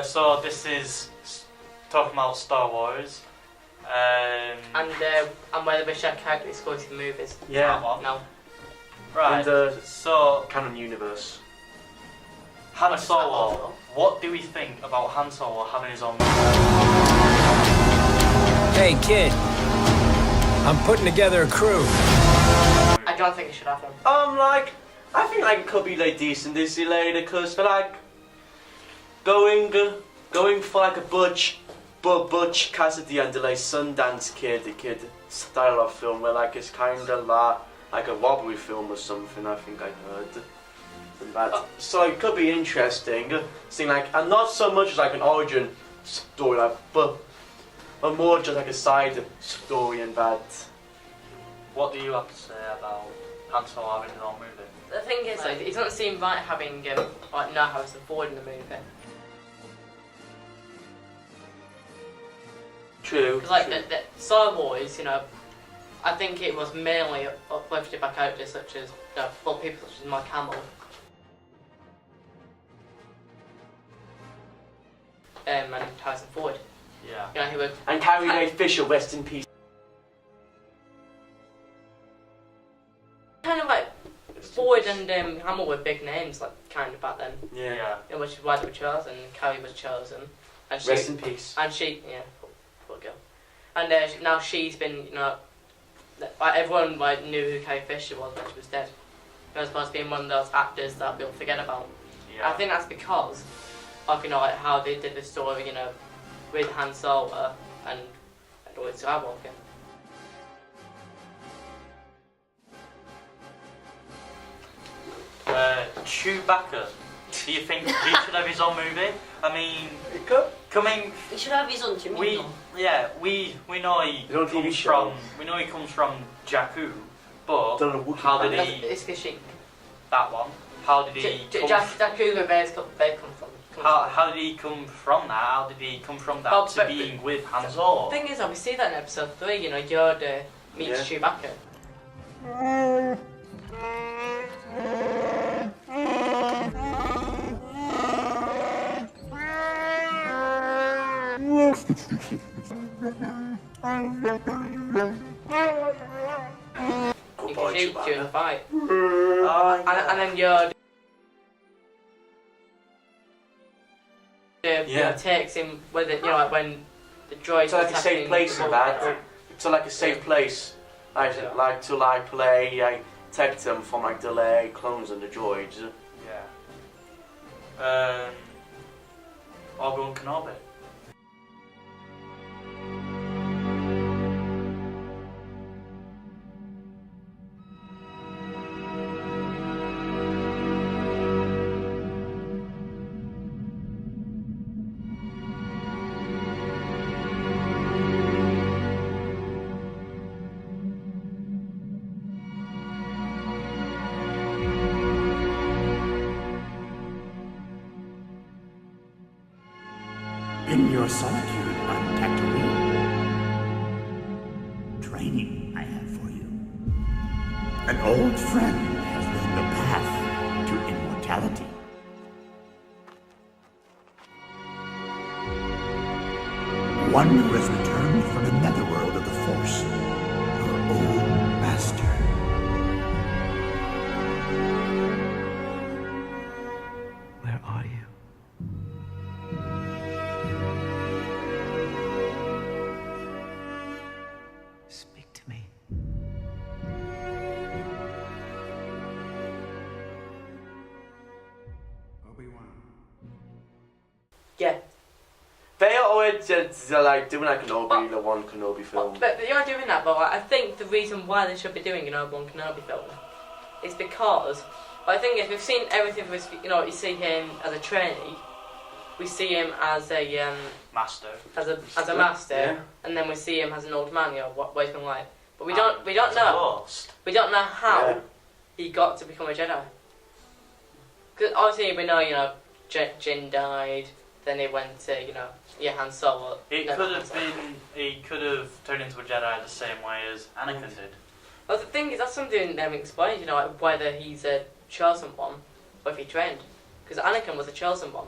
So this is talking about Star Wars. And whether we should count the scores in movies. Yeah. No. Right. In the so canon universe. Han Solo. What do we think about Han Solo having his own movie? Hey kid, I'm putting together a crew. I don't think it should happen. I think it could be decent this year later, because for going for a Butch Cassidy and the Sundance Kid style of film, where it's kind of like a robbery film or something. I think I heard. So it could be interesting. Seeing and not so much as an origin story, but more just a side story and that. What do you have to say about Han Solo having his own movie? The thing is, it doesn't seem right having no Harrison Ford in the movie. True. Because the Star Wars, I think it was mainly uplifted by characters such as people such as Mark Hamill. And Harrison Ford. Yeah. Who were and Carrie Ray Fisher, rest in peace. kind of Ford and Hamill were big names, kind of back then. Yeah. Which is why they were chosen. Carrie was chosen, and she, rest in peace. And she, poor girl. And now she's been, everyone knew who Carrie Fisher was when she was dead. As opposed to being one of those actors that people forget about. Yeah. I think that's because of how they did the story, with Han Solo and Luke Skywalker. Chewbacca. Do you think he should have his own movie? I mean, It could. He should have his own team. We know he His own TV comes show. from Jakku, but Don't know how did It's he? Kashyyyk. That one. How did he? Jakku, where they come from. How did he come from that? How did he come from that to being with Han Solo? The thing is, we see that in episode 3, Yoda meets Chewbacca. Good You boy, can shoot during the Chewbacca. fight. Oh, And then Yoda Yeah. takes him with it, when the droid So a safe place and that. So a safe place, to play, protect them from the clones and the droids. Yeah. Obi-Wan Kenobi. In your solitude on Tatooine, training I have for you. An old friend has learned the path to immortality. One who has returned from the netherworld of the Force, your old master. Where are you? Speak to me. Obi-Wan. Yeah. They are always doing an Obi-Wan Kenobi film. But they are doing that, but I think the reason why they should be doing an Obi-Wan Kenobi film is because, the thing is, we've seen everything from his, you see him as a trainee, we see him as a Master. as a master, Yeah. and then we see him as an old man, what he's been like. But we As don't a know ghost. how Yeah. he got to become a Jedi. Because obviously we know, Jin died, then he went to, Han Solo. He no, could Han have Solo. he could have turned into a Jedi the same way as Anakin did. Well, the thing is, that's something they haven't explained, whether he's a chosen one or if he trained. Because Anakin was a chosen one.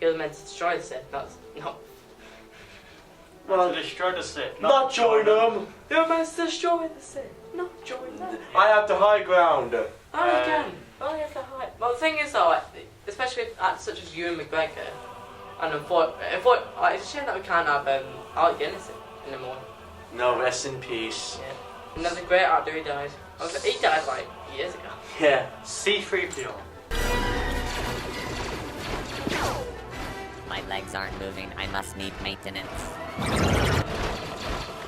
he was meant to destroy the Sith. That's not. To destroy the Sith. Not join them. You were meant to destroy the Sith, not join them. I have the high ground. Again. Oh, you have to hide. Well, the thing is, though, especially with actors such as Ewan McGregor, and it's a shame that we can't have Alec Guinness anymore. No, rest in peace. Yeah. Another great actor, he died. He died like years ago. Yeah. C-3PO. My legs aren't moving. I must need maintenance.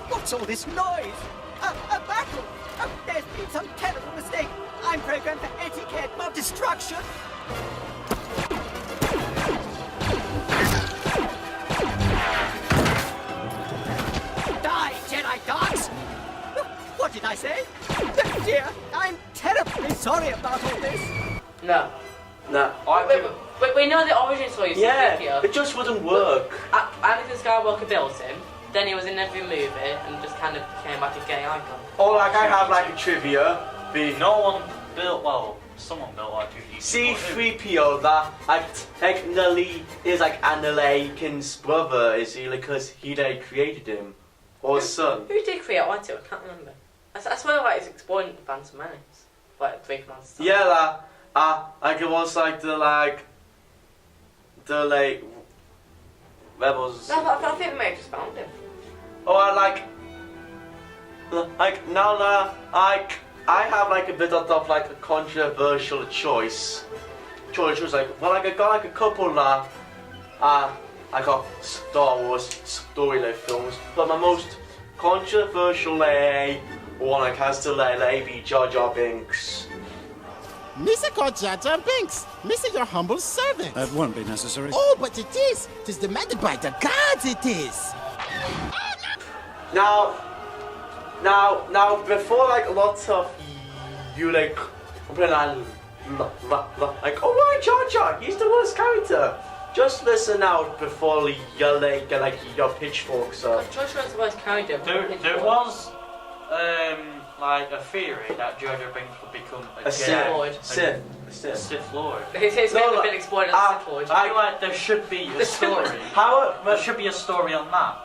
What's all this noise? A battle! Oh, there's been some terrible mistake. I'm programmed for etiquette, not destruction. Die, Jedi dogs! What did I say? Oh dear, I'm terribly sorry about all this. No. No. We know the origin story of C-3PO. It just wouldn't work. Anakin Skywalker built him, then he was in every movie, and just kind of became like a gay icon. Or like I have like a trivia. No one built, well, someone built like C-3PO that like technically is like Anakin's brother, is he? Because he created him. Or son. Who did create Y2? I can't remember. I swear like it's exploring the Phantom Menace. Like 3 commands. Yeah, like it was like the rebels. No, I think we may have just found him. Oh, now that I have like a bit of like a controversial choice. Was like, well, I got like a couple I got Star Wars storyline films, but my most controversial one has to be Jar Jar Binks. Missa called Jar Jar Binks. Missa, your humble servant. That won't be necessary. Oh, but it is. 'Tis demanded by the gods, it is. Now, before like lots of you like, oh right, Jar Jar, he's the worst character. Just listen out before you get like your pitchforks up. Jar Jar's the worst character. There was like a theory that Jar Jar Binks would become a Sith Lord. Sith Lord. His name has been explored as a Sith Lord. I feel like there should be a story. There should be a story on that.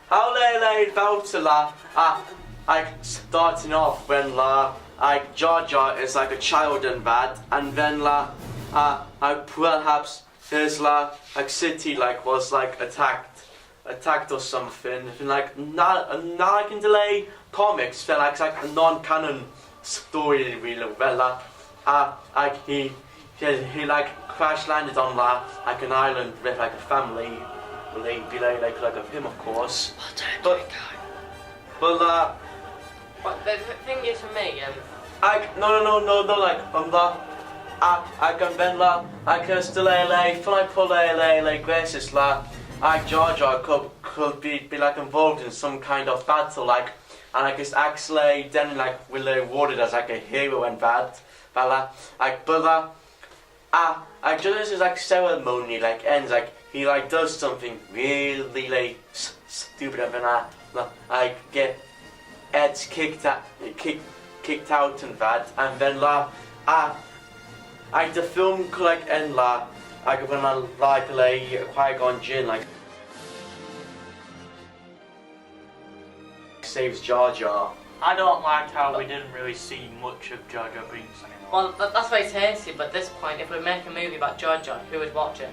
How they about to like starting off when like Jar Jar is like a child and bad, and then perhaps his like city like was like attacked or something. And like not like in delay comics, they're like a non-canon story really well. Like he like crash landed on like an island with like a family. Well, they be like of him, of course. But the thing is for me, no, like I can then I can still like graces like Jar Jar could be like involved in some kind of battle like, and I guess actually then like will rewarded as like a hero and bad, but I just is like ceremony like ends like he like does something really like stupid and then I get Ed's kicked out and that, and then the film could like end like when I like Qui-Gon Jinn like saves Jar Jar. I don't like how we didn't really see much of Jar Jar Binks anymore. well, that's why it's tasty. But at this point, if we make a movie about Jar Jar, who would watch it?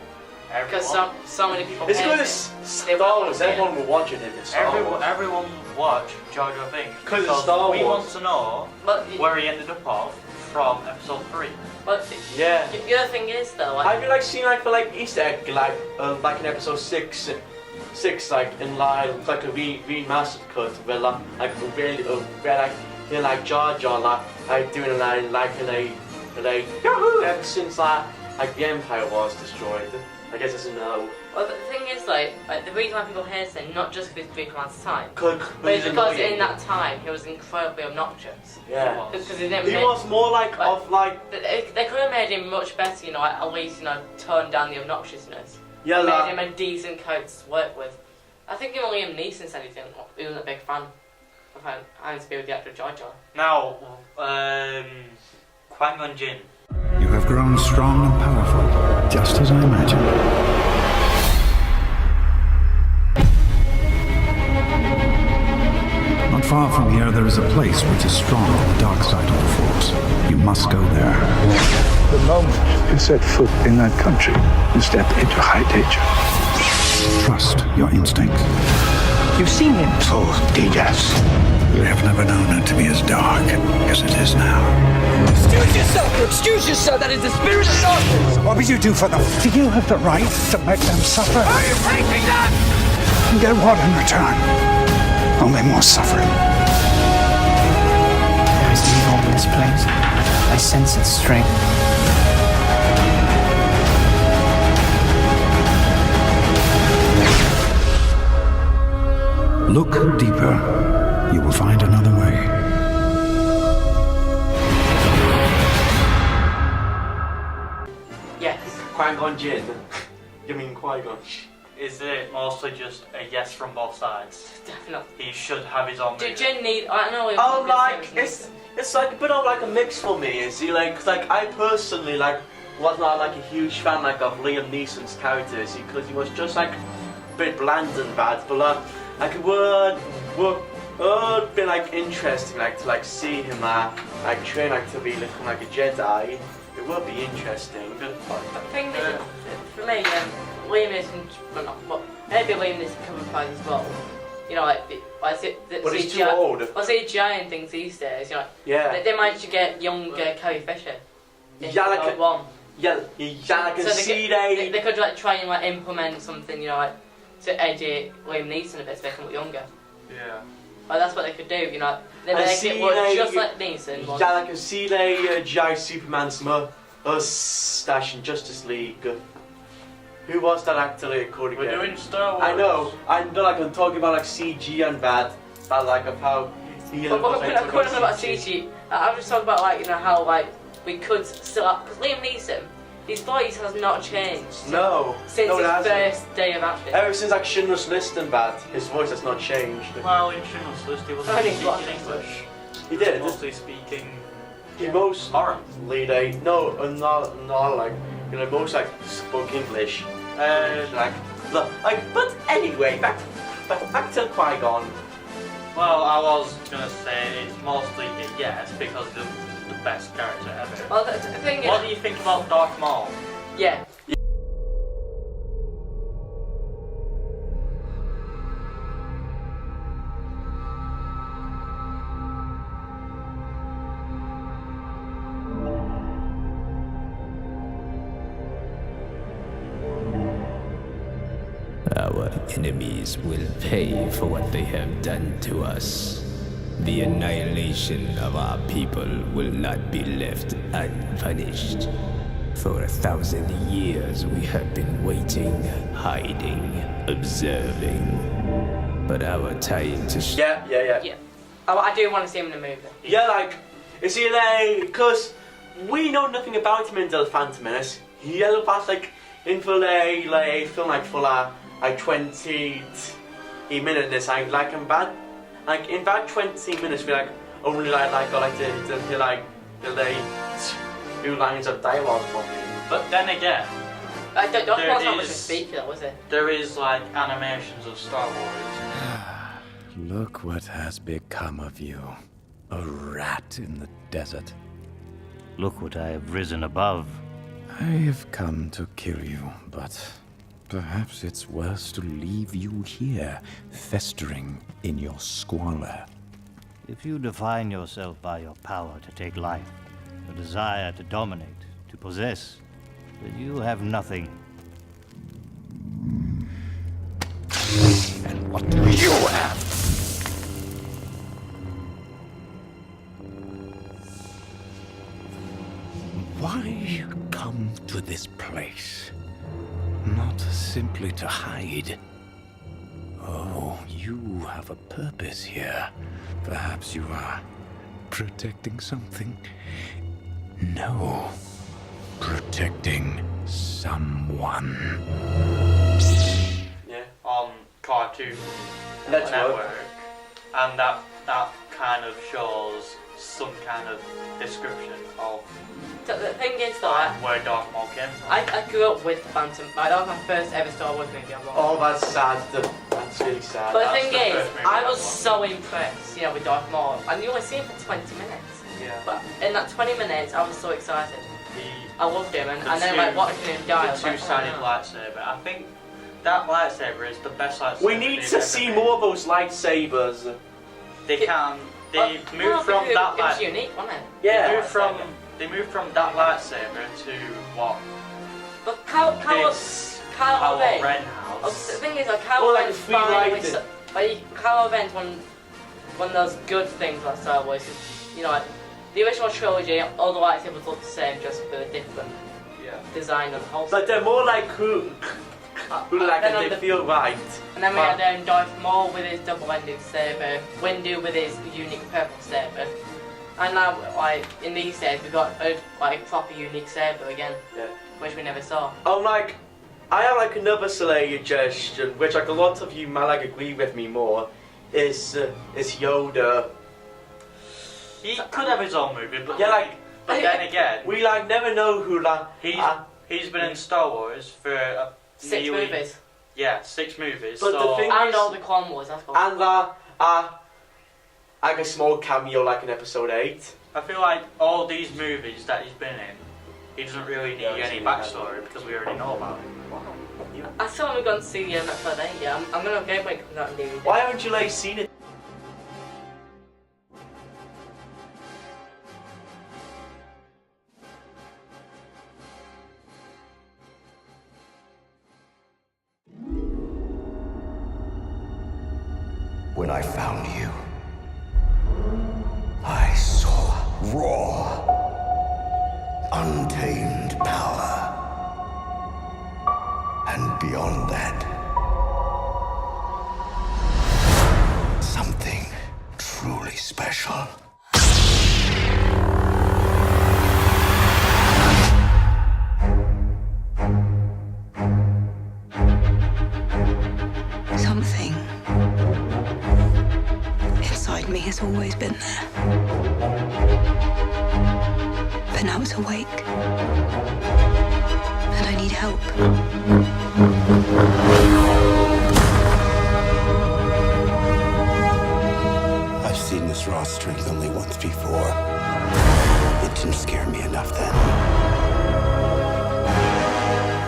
Because so many people. It's hate good it. as Star Wars. Everyone will watch it if it's Star Wars. Everyone watch Jar Jar Binks Because it's Star we Wars. want to know where he ended up off from episode 3. But Yeah. the other thing is though, like, Have you like seen like the Easter egg like in episode 6 like in like a remastered cut where like really where like you know, like Jar Jar like doing like Yahoo! Ever since like the Empire was destroyed. I guess it's a no. well, the thing is like the reason why people hate him, not just because Greek Command's time, But but it's because in that time he was incredibly obnoxious. Yeah. Because he didn't. He was more like of like They could have made him much better, you know, like, at least, you know, tone down the obnoxiousness. yeah Made like, him a decent character to work with. I think even Liam Neeson said he wasn't a big fan of having to be with the actor Jar Jar. Now, Qui-Gon Jinn. You have grown strong and powerful, just as I imagined. Not far from here, there is a place which is strong on the dark side of the Force. You must go there. The moment you set foot in that country, you step into high danger. Trust your instincts. You've seen him. So, yes. We have never known it to be as dark as it is now. Excuse yourself, that is the spirit of darkness! What would you do for them? Do you have the right to make them suffer? Are you taking that? You get what in return? Only more suffering. There is evil in this place. I sense its strength. Look deeper. You will find another way. Yes. Qui-Gon Jinn. You mean Qui-Gon? Is it mostly just a yes from both sides? Definitely. He should have his own Do movie. Jin need? I know. Oh, like it's like a bit of like a mix for me. Is he like? 'Cause, like I personally like was not like a huge fan like of Liam Neeson's characters because he was just like a bit bland and bad. But like it would be like interesting like to like see him like train like to become like a Jedi. It would be interesting. The thing that for me, Liam Neeson, well not, but maybe Liam Neeson can reprise as well. You know, like But he's too old. Well, CGI and things these days, you know, Yeah. they managed to get younger Carrie Fisher. Yeah, like Rogue One. Yeah, I can see they could like try and like implement something, you know, like to edit Liam Neeson a bit to make him look younger. Yeah. Like that's what they could do, you know. They I make see it look they- just like Neeson. was. Yeah, like I see the Jai Superman's mustache in Justice League. Who was that actor called We're again? doing Star Wars. I know, like I'm talking about like CG and bad, but like of how he But we're not talking about CG. I'm just talking about like, you know, how like we could still, because Liam Neeson, his voice has not changed. No, Since no, it his hasn't. first day of acting. Ever since like Schindler's List and bad, his voice has not changed. Well, in Schindler's List, he wasn't Only speaking one. English. He did. Mostly speaking He most foreign. lead no, not like you know most like spoke English. But anyway, back to Qui-Gon. Well, I was gonna say it's mostly a yes because he's the best character ever. Well, the thing is, What do you think about Darth Maul? yeah. Our enemies will pay for what they have done to us. The annihilation of our people will not be left unpunished. For 1,000 years we have been waiting, hiding, observing. But our time to Yeah. Yeah. I do want to see him in a movie. Yeah, like, is he like, because we know nothing about him in The Phantom Menace. He held past, like, in for a film, like, for, like 20 minutes, like, I'm bad. Like, in about 20 minutes, we, like, only, got, like, to hear, like, the 2 lines of dialogue from him. But then again, Don't There not much of a is- speaker, was it? there is like animations of Star Wars. Look what has become of you. A rat in the desert. Look what I have risen above. I have come to kill you, but perhaps it's worse to leave you here, festering in your squalor. If you define yourself by your power to take life, your desire to dominate, to possess, then you have nothing. And what do you have? Why come to this place? Not simply to hide. Oh, you have a purpose here. Perhaps you are protecting something. No, protecting someone. Yeah. On Cartoon Network. Network, and that kind of shows some kind of description of The thing is though, where Darth Maul came from. I grew up with the Phantom. Like, that was my first ever Star Wars movie I watched. Oh, that's sad. That's really sad. But the That's thing the is, first movie I I was watched. so impressed, with Darth Maul. And you only see him for 20 minutes. Yeah. But in that 20 minutes, I was so excited. I loved him, and then watching him die. I The was like, two-sided oh, no. lightsaber. I think that lightsaber is the best lightsaber. We need they've to ever see made. more of those lightsabers. They can. They Oh, move from it that was light. unique, wasn't it? Yeah. They moved from that lightsaber to what? But Kylo Kylo Ren. Ren Oh, has. the thing is, like, Or Kylo like Ren's free finally. lighting. Kylo Ren's one of those good things about Star Wars. Like, the original trilogy, all the lightsabers look the same, just with a different design on the whole. But they're more like who like then and on they the- feel right. And then we had Darth Maul with his double-ended saber, Windu with his unique purple saber, and now, like, in these days, we've got a proper unique saber again, which we never saw. I have like another suggestion, which like a lot of you might agree with me more, is Yoda. He could have his own movie, but but then again, we never know who he's been in Star Wars for 6 movies. Yeah, 6 movies. But the thing and is, all the Clone Wars, that's cool. and like a small cameo like in Episode 8. I feel like all these movies that he's been in, he doesn't really need any backstory because we already know about it. I still haven't gone to see the episode 8 yet. I'm gonna go when it comes out in DVD. Why haven't you seen it? When I found you, I saw raw, untamed power. And beyond that, something truly special. Something inside me has always been there. But now it's awake. And I need help. I've seen this raw strength only once before. It didn't scare me enough then.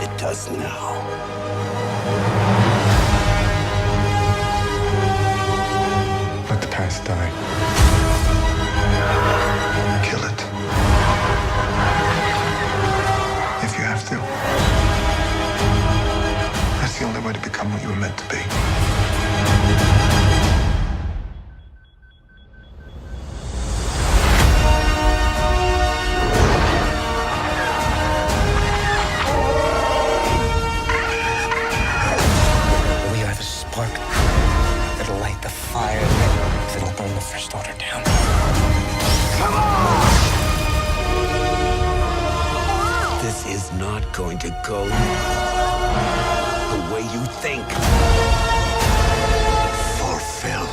It does now. Let the past die. Kill it. If you have to. That's the only way to become what you were meant to be. We are the spark that'll light the fire that'll burn the First Order down. Come on! This is not going to go the way you think. Fulfill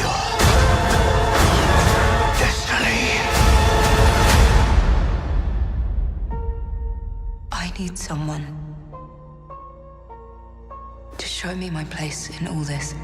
your destiny. I need someone to show me my place in all this.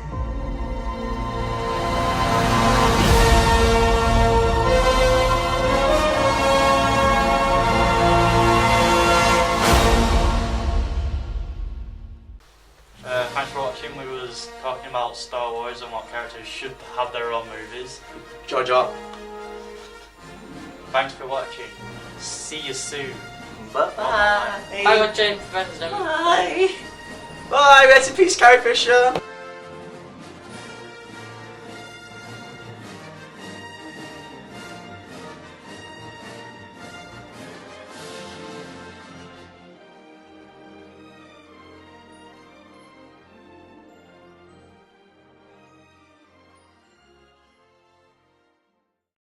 Thanks for watching. We was talking about Star Wars and what characters should have their own movies. Jar Jar. Thanks for watching. See you soon. Bye bye. I got James President. Bye. Bye. Rest in peace, Carrie Fisher.